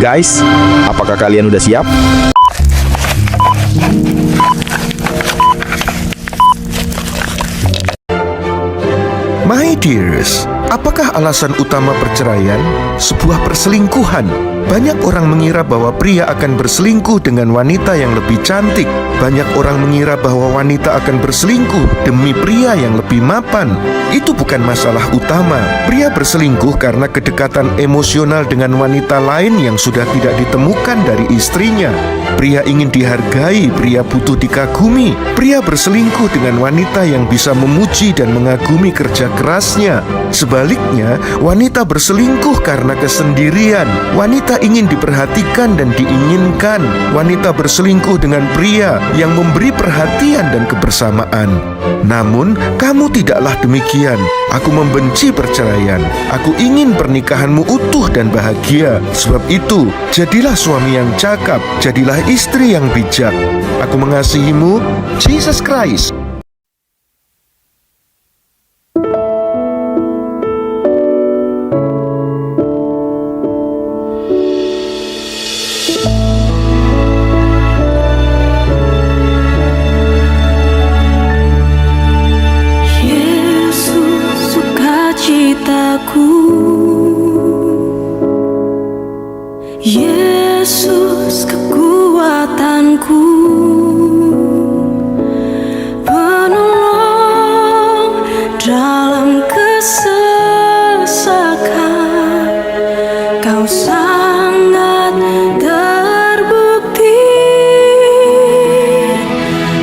Guys, apakah kalian udah siap? My dears, apakah alasan utama perceraian? Sebuah perselingkuhan. Banyak orang mengira bahwa pria akan berselingkuh dengan wanita yang lebih cantik. Banyak orang mengira bahwa wanita akan berselingkuh demi pria yang lebih mapan. Itu bukan masalah utama. Pria berselingkuh karena kedekatan emosional dengan wanita lain yang sudah tidak ditemukan dari istrinya. Pria ingin dihargai, pria butuh dikagumi. Pria berselingkuh dengan wanita yang bisa memuji dan mengagumi kerja kerasnya. Sebaliknya, wanita berselingkuh karena kesendirian. Wanita ingin diperhatikan dan diinginkan. Wanita berselingkuh dengan pria yang memberi perhatian dan kebersamaan. Namun, kamu tidaklah demikian. Aku membenci perceraian. Aku ingin pernikahanmu utuh dan bahagia. Sebab itu, jadilah suami yang cakap, jadilah istri yang bijak. Aku mengasihimu, Jesus Christ. Yesus kekuatanku, penolong dalam kesesakan, Kau sangat terbukti.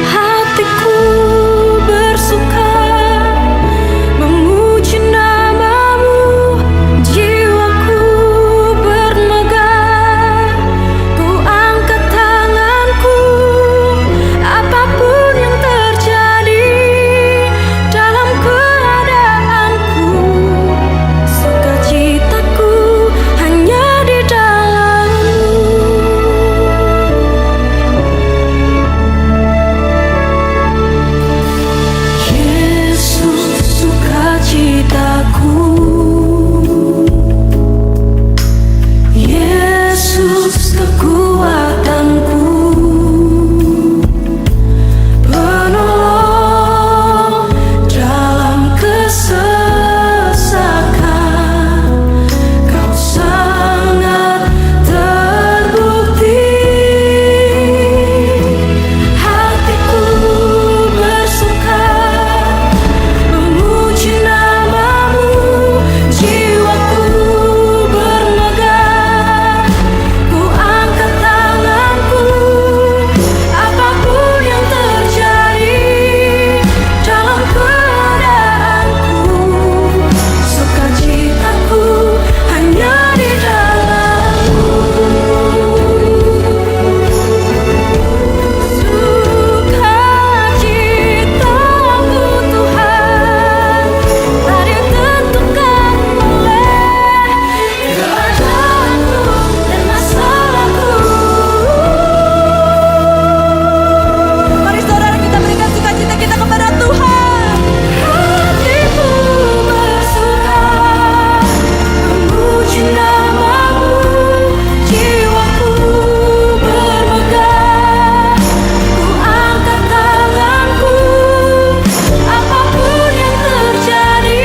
Hatiku bersuka memuji nama-Mu, jiwaku bermegah. Ku angkat tanganku, apapun yang terjadi dalam keadaanku. Sukacitaku hanya di dalam-Mu. Yesus sukacitaku, Yesus kekuatanku, penolong dalam kesesakan, Kau sangat terbukti. Hatiku bersuka memuji nama-Mu, jiwaku bermegah. Ku angkat tanganku, apapun yang terjadi dalam keadaanku. Sukacitaku hanya di dalam-Mu. Sukacitaku Tuhan tak ditentukan oleh keadaanku dan masalahku. Mari saudara kita berikan sukacita kita kepada Tuhan. Hatiku bersuka memuji nama-Mu, jiwaku bermegah. Ku angkat tanganku, apapun yang terjadi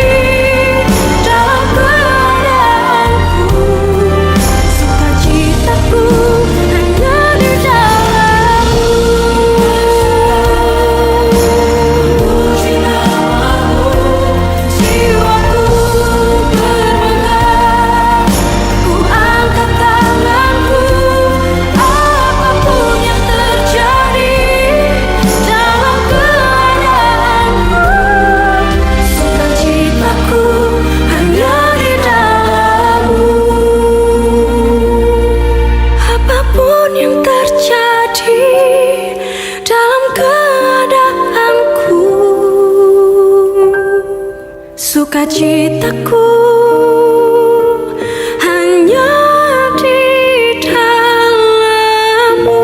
dalam keadaanku. Sukacitaku hanya di dalam-Mu. Memuji nama-Mu, jiwaku bermegah. Ku angkat tanganku, apapun yang terjadi dalam keadaanku. Sukacitaku hanya di dalam-Mu. Apapun yang terjadi dalam keadaanku, sukacitaku hanya di dalam-Mu.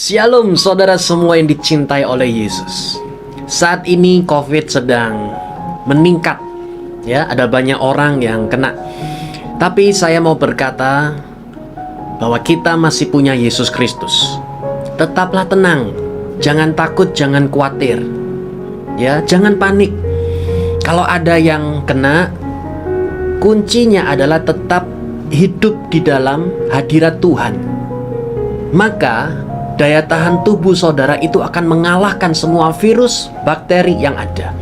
Shalom saudara semua yang dicintai oleh Yesus. Saat ini COVID sedang meningkat, ya, ada banyak orang yang kena. Tapi saya mau berkata bahwa kita masih punya Yesus Kristus. Tetaplah tenang, jangan takut, jangan khawatir. Ya, jangan panik. Kalau ada yang kena, kuncinya adalah tetap hidup di dalam hadirat Tuhan. Maka daya tahan tubuh saudara itu akan mengalahkan semua virus, bakteri yang ada.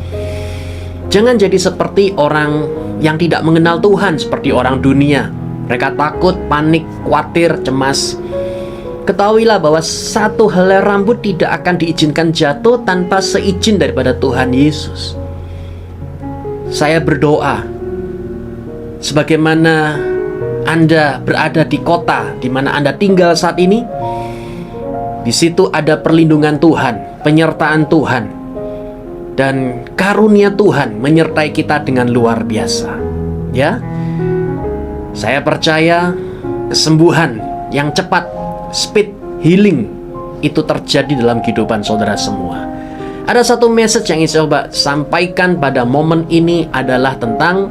Jangan jadi seperti orang yang tidak mengenal Tuhan, seperti orang dunia. Mereka takut, panik, khawatir, cemas. Ketahuilah bahwa satu helai rambut tidak akan diizinkan jatuh tanpa seizin daripada Tuhan Yesus. Saya berdoa, sebagaimana Anda berada di kota di mana Anda tinggal saat ini, di situ ada perlindungan Tuhan, penyertaan Tuhan, dan karunia Tuhan menyertai kita dengan luar biasa. Ya, saya percaya kesembuhan yang cepat, speed healing, itu terjadi dalam kehidupan saudara semua. Ada satu message yang ingin saya coba sampaikan pada momen ini adalah tentang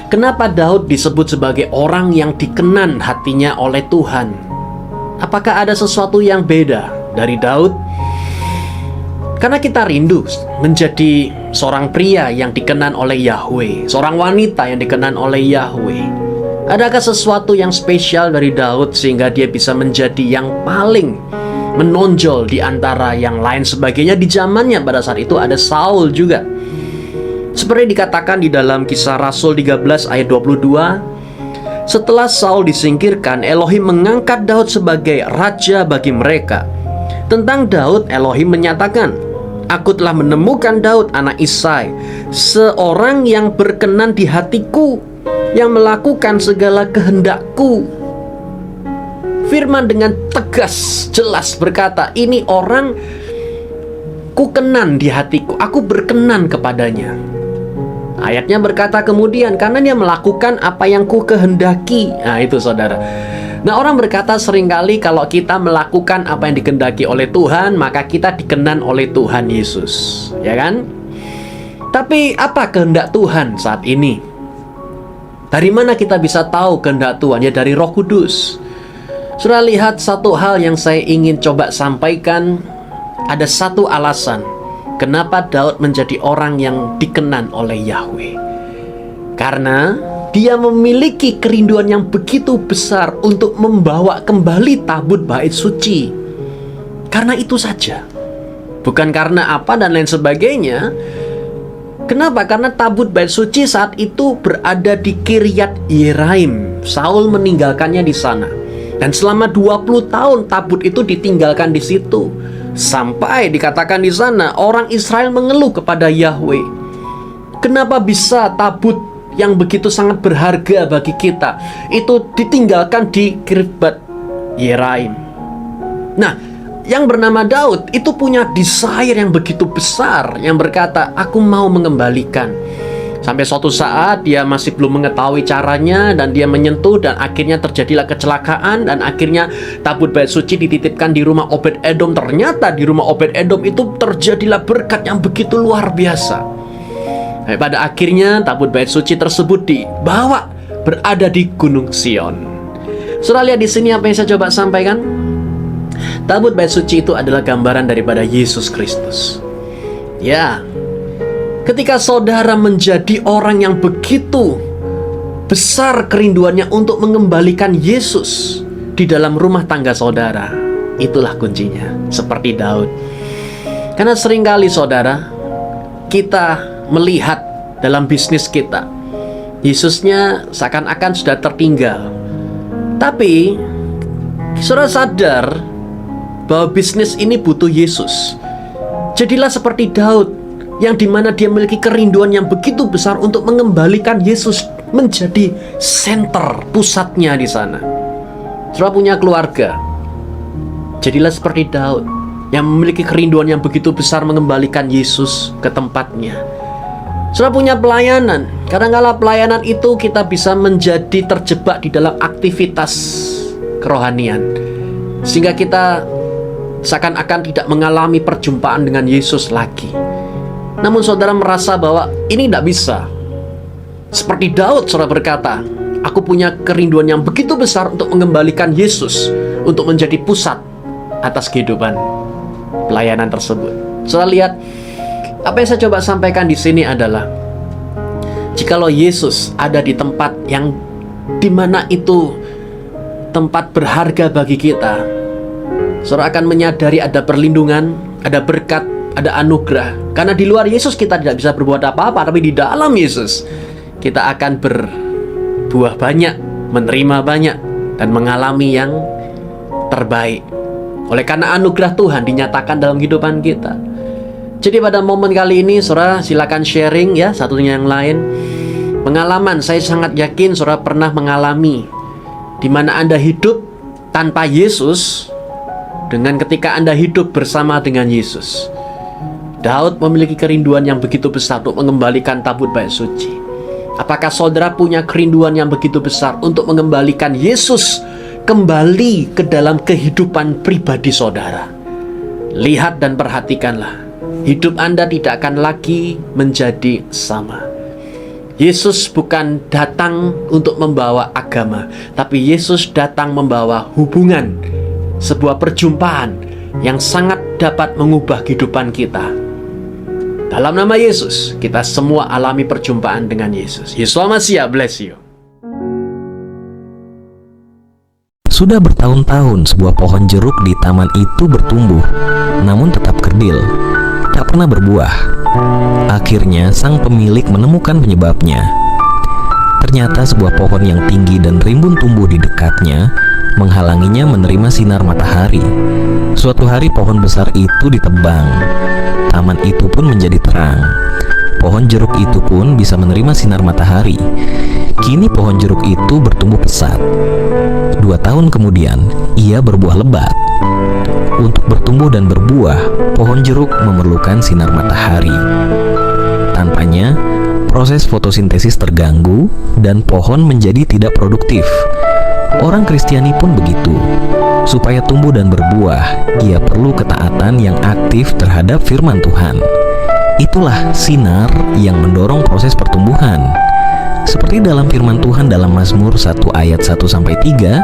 kenapa Daud disebut sebagai orang yang dikenan hatinya oleh Tuhan. Apakah ada sesuatu yang beda dari Daud? Karena kita rindu menjadi seorang pria yang dikenan oleh Yahweh, seorang wanita yang dikenan oleh Yahweh. Adakah sesuatu yang spesial dari Daud sehingga dia bisa menjadi yang paling menonjol di antara yang lain sebagainya? Di zamannya pada saat itu ada Saul juga. Seperti dikatakan di dalam Kisah Rasul 13 ayat 22, setelah Saul disingkirkan, Elohim mengangkat Daud sebagai raja bagi mereka. Tentang Daud, Elohim menyatakan, "Aku telah menemukan Daud anak Isai, seorang yang berkenan di hatiku, yang melakukan segala kehendakku." Firman dengan tegas, jelas berkata, ini orang kukenan di hatiku, aku berkenan kepadanya. Ayatnya berkata kemudian, karena dia melakukan apa yang ku kehendaki. Nah itu saudara. Nah orang berkata seringkali kalau kita melakukan apa yang dikehendaki oleh Tuhan, maka kita dikenan oleh Tuhan Yesus, ya kan? Tapi apa kehendak Tuhan saat ini? Dari mana kita bisa tahu kehendak Tuhan? Ya dari Roh Kudus. Sudah lihat satu hal yang saya ingin coba sampaikan. Ada satu alasan kenapa Daud menjadi orang yang dikenan oleh Yahweh. Karena dia memiliki kerinduan yang begitu besar untuk membawa kembali tabut bait suci. Karena itu saja. Bukan karena apa dan lain sebagainya. Kenapa? Karena tabut bait suci saat itu berada di Kiryat Yearim. Saul meninggalkannya di sana. Dan selama 20 tahun tabut itu ditinggalkan di situ. Sampai dikatakan di sana orang Israel mengeluh kepada Yahweh. Kenapa bisa tabut yang begitu sangat berharga bagi kita itu ditinggalkan di Kiryat Yearim? Nah, yang bernama Daud itu punya desire yang begitu besar, yang berkata, aku mau mengembalikan. Sampai suatu saat dia masih belum mengetahui caranya, dan dia menyentuh, dan akhirnya terjadilah kecelakaan, dan akhirnya tabut bait suci dititipkan di rumah Obed-Edom. Ternyata di rumah Obed-Edom itu terjadilah berkat yang begitu luar biasa. Pada akhirnya tabut bait suci tersebut dibawa berada di Gunung Sion. Saudara lihat di sini apa yang saya coba sampaikan. Tabut bait suci itu adalah gambaran daripada Yesus Kristus. Ya, ketika saudara menjadi orang yang begitu besar kerinduannya untuk mengembalikan Yesus di dalam rumah tangga saudara, itulah kuncinya, seperti Daud. Karena seringkali saudara, kita melihat dalam bisnis kita, Yesusnya seakan-akan sudah tertinggal. Tapi saudara sadar bahwa bisnis ini butuh Yesus. Jadilah seperti Daud, yang dimana dia memiliki kerinduan yang begitu besar untuk mengembalikan Yesus menjadi center, pusatnya di sana. Saudara punya keluarga, jadilah seperti Daud yang memiliki kerinduan yang begitu besar mengembalikan Yesus ke tempatnya. Saudara punya pelayanan, kadang-kala pelayanan itu kita bisa menjadi terjebak di dalam aktivitas kerohanian, sehingga kita seakan-akan tidak mengalami perjumpaan dengan Yesus lagi. Namun saudara merasa bahwa ini tidak bisa. Seperti Daud, saudara berkata, aku punya kerinduan yang begitu besar untuk mengembalikan Yesus untuk menjadi pusat atas kehidupan pelayanan tersebut. Saudara lihat, apa yang saya coba sampaikan di sini adalah, jikalau Yesus ada di tempat yang dimana itu tempat berharga bagi kita, saudara akan menyadari ada perlindungan, ada berkat, ada anugerah. Karena di luar Yesus kita tidak bisa berbuat apa-apa, tapi di dalam Yesus kita akan berbuah banyak, menerima banyak, dan mengalami yang terbaik. Oleh karena anugerah Tuhan dinyatakan dalam kehidupan kita. Jadi pada momen kali ini, saudara silakan sharing ya, satunya yang lain. Pengalaman, saya sangat yakin saudara pernah mengalami di mana Anda hidup tanpa Yesus dengan ketika Anda hidup bersama dengan Yesus. Daud memiliki kerinduan yang begitu besar untuk mengembalikan tabut bait suci. Apakah saudara punya kerinduan yang begitu besar untuk mengembalikan Yesus kembali ke dalam kehidupan pribadi saudara? Lihat dan perhatikanlah, hidup Anda tidak akan lagi menjadi sama. Yesus bukan datang untuk membawa agama, tapi Yesus datang membawa hubungan, sebuah perjumpaan yang sangat dapat mengubah kehidupan kita. Dalam nama Yesus, kita semua alami perjumpaan dengan Yesus. Yesus Masiah, bless you. Sudah bertahun-tahun sebuah pohon jeruk di taman itu bertumbuh, namun tetap kerdil, tak pernah berbuah. Akhirnya sang pemilik menemukan penyebabnya. Ternyata sebuah pohon yang tinggi dan rimbun tumbuh di dekatnya menghalanginya menerima sinar matahari. Suatu hari pohon besar itu ditebang. Taman itu pun menjadi terang. Pohon jeruk itu pun bisa menerima sinar matahari. Kini pohon jeruk itu bertumbuh pesat. 2 tahun kemudian, ia berbuah lebat. Untuk bertumbuh dan berbuah, pohon jeruk memerlukan sinar matahari. Tanpanya, proses fotosintesis terganggu dan pohon menjadi tidak produktif. Orang Kristiani pun begitu. Supaya tumbuh dan berbuah, ia perlu ketaatan yang aktif terhadap firman Tuhan. Itulah sinar yang mendorong proses pertumbuhan. Seperti dalam firman Tuhan dalam Mazmur 1 ayat 1-3,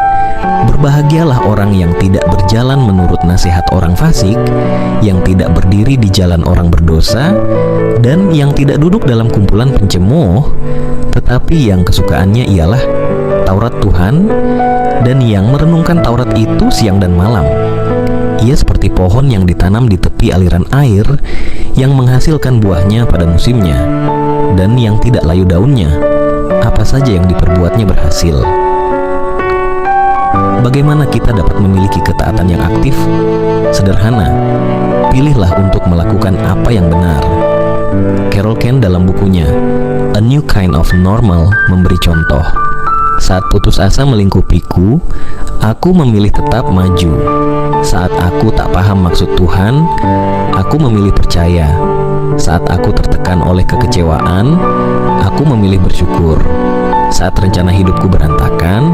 berbahagialah orang yang tidak berjalan menurut nasihat orang fasik, yang tidak berdiri di jalan orang berdosa, dan yang tidak duduk dalam kumpulan pencemooh, tetapi yang kesukaannya ialah Taurat Tuhan, dan yang merenungkan Taurat itu siang dan malam. Ia seperti pohon yang ditanam di tepi aliran air, yang menghasilkan buahnya pada musimnya, dan yang tidak layu daunnya. Apa saja yang diperbuatnya berhasil. Bagaimana kita dapat memiliki ketaatan yang aktif? Sederhana, pilihlah untuk melakukan apa yang benar. Carol Ken dalam bukunya A New Kind of Normal memberi contoh. Saat putus asa melingkupiku, aku memilih tetap maju. Saat aku tak paham maksud Tuhan, aku memilih percaya. Saat aku tertekan oleh kekecewaan, aku memilih bersyukur. Saat rencana hidupku berantakan,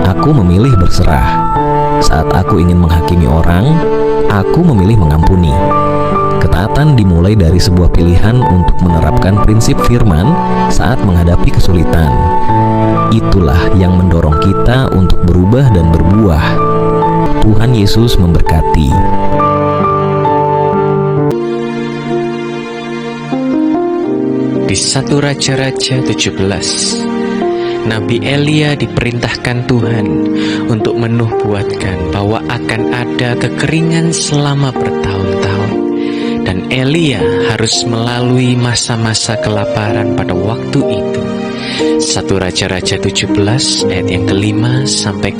aku memilih berserah. Saat aku ingin menghakimi orang, aku memilih mengampuni. Ketaatan dimulai dari sebuah pilihan untuk menerapkan prinsip firman saat menghadapi kesulitan. Itulah yang mendorong kita untuk berubah dan berbuah. Tuhan Yesus memberkati. Di 1 Raja-Raja 17, Nabi Elia diperintahkan Tuhan untuk menubuatkan bahwa akan ada kekeringan selama bertahun-tahun, dan Elia harus melalui masa-masa kelaparan pada waktu itu. 1 Raja-Raja 17 ayat yang ke-5-6.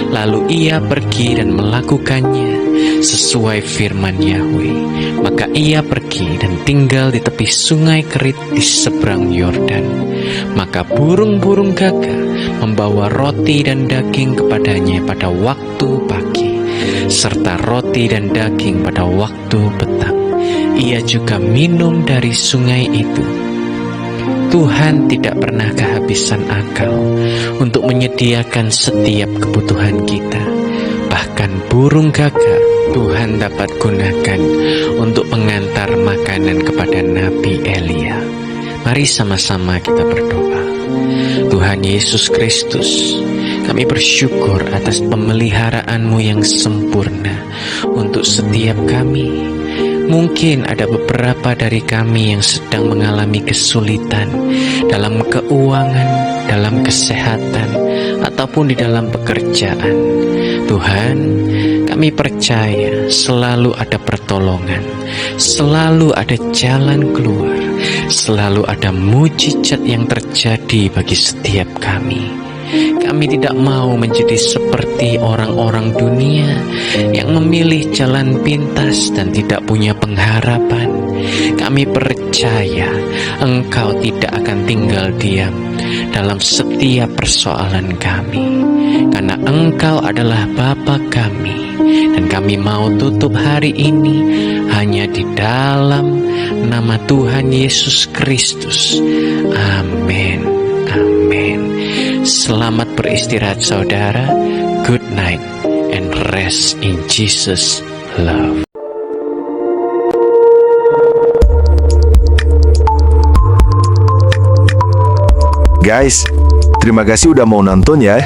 Lalu ia pergi dan melakukannya sesuai firman Yahweh. Maka ia pergi dan tinggal di tepi sungai Kerit di seberang Yordan. Maka burung-burung gagak membawa roti dan daging kepadanya pada waktu pagi, serta roti dan daging pada waktu petang. Ia juga minum dari sungai itu. Tuhan tidak pernah kehabisan akal untuk menyediakan setiap kebutuhan kita. Bahkan bahkan burung gagak Tuhan dapat gunakan untuk mengantar makanan kepada Nabi Elia. Mari sama-sama kita berdoa. Tuhan Yesus Kristus, kami bersyukur atas pemeliharaan-Mu yang sempurna untuk setiap kami. Mungkin ada beberapa dari kami yang sedang mengalami kesulitan dalam keuangan, dalam kesehatan, ataupun di dalam pekerjaan. Tuhan, kami percaya selalu ada pertolongan, selalu ada jalan keluar, selalu ada mujizat yang terjadi bagi setiap kami. Kami tidak mau menjadi seperti orang-orang dunia yang memilih jalan pintas dan tidak punya pengharapan. Kami percaya Engkau tidak akan tinggal diam dalam setiap persoalan kami, karena Engkau adalah Bapa kami. Dan kami mau tutup hari ini hanya di dalam nama Tuhan Yesus Kristus. Amin. Amin. Selamat beristirahat saudara. Good night and rest in Jesus' love. Guys, terima kasih udah mau nonton ya.